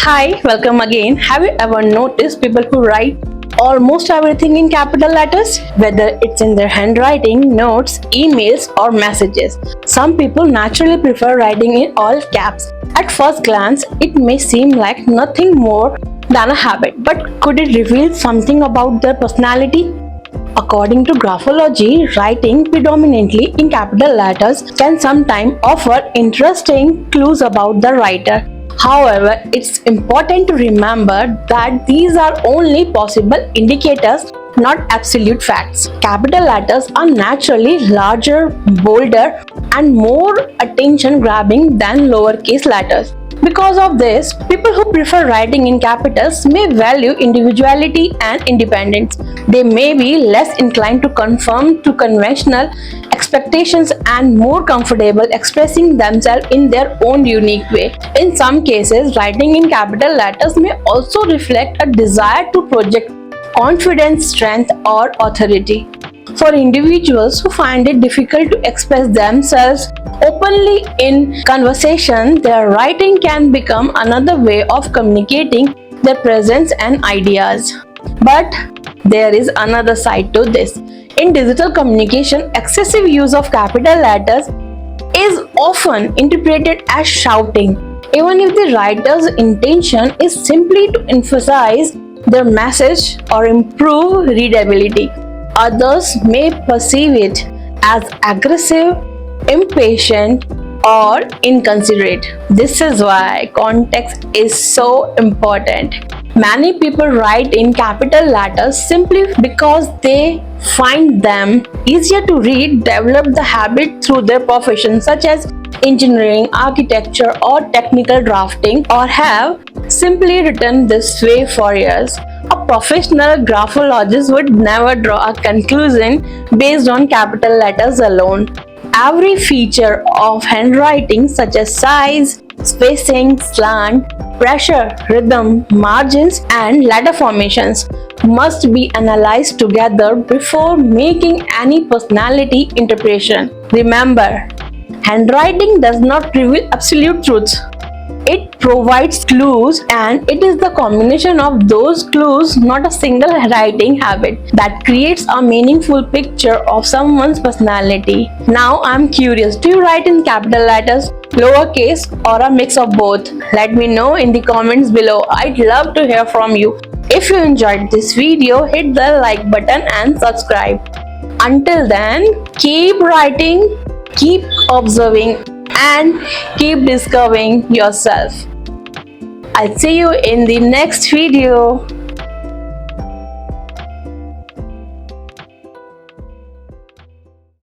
Hi, welcome again. Have you ever noticed people who write almost everything in capital letters? Whether it's in their handwriting, notes, emails, or messages. Some people naturally prefer writing in all caps. At first glance, it may seem like nothing more than a habit, but could it reveal something about their personality? According to graphology, writing predominantly in capital letters can sometimes offer interesting clues about the writer. However, it's important to remember that these are only possible indicators, not absolute facts. Capital letters are naturally larger, bolder, and more attention grabbing than lowercase letters. Because of this, people who prefer writing in capitals may value individuality and independence. They may be less inclined to conform to conventional expectations and more comfortable expressing themselves in their own unique way. In some cases, writing in capital letters may also reflect a desire to project confidence, strength, or authority. For individuals who find it difficult to express themselves openly in conversation, their writing can become another way of communicating their presence and ideas. But there is another side to this. In digital communication, excessive use of capital letters is often interpreted as shouting, even if the writer's intention is simply to emphasize their message or improve readability. Others may perceive it as aggressive, impatient, or inconsiderate. This is why context is so important. Many people write in capital letters simply because they find them easier to read, develop the habit through their profession such as engineering, architecture, or technical drafting, or have simply written this way for years. A professional graphologist would never draw a conclusion based on capital letters alone. Every feature of handwriting, such as size, spacing, slant, pressure, rhythm, margins, and letter formations, must be analyzed together before making any personality interpretation. Remember, handwriting does not reveal absolute truths. It provides clues, and it is the combination of those clues, not a single writing habit, that creates a meaningful picture of someone's personality. Now I'm curious, do you write in capital letters, lowercase, or a mix of both? Let me know in the comments below. I'd love to hear from you. If you enjoyed this video, hit the like button and subscribe. Until then, keep writing, keep observing, and keep discovering yourself. I'll see you in the next video.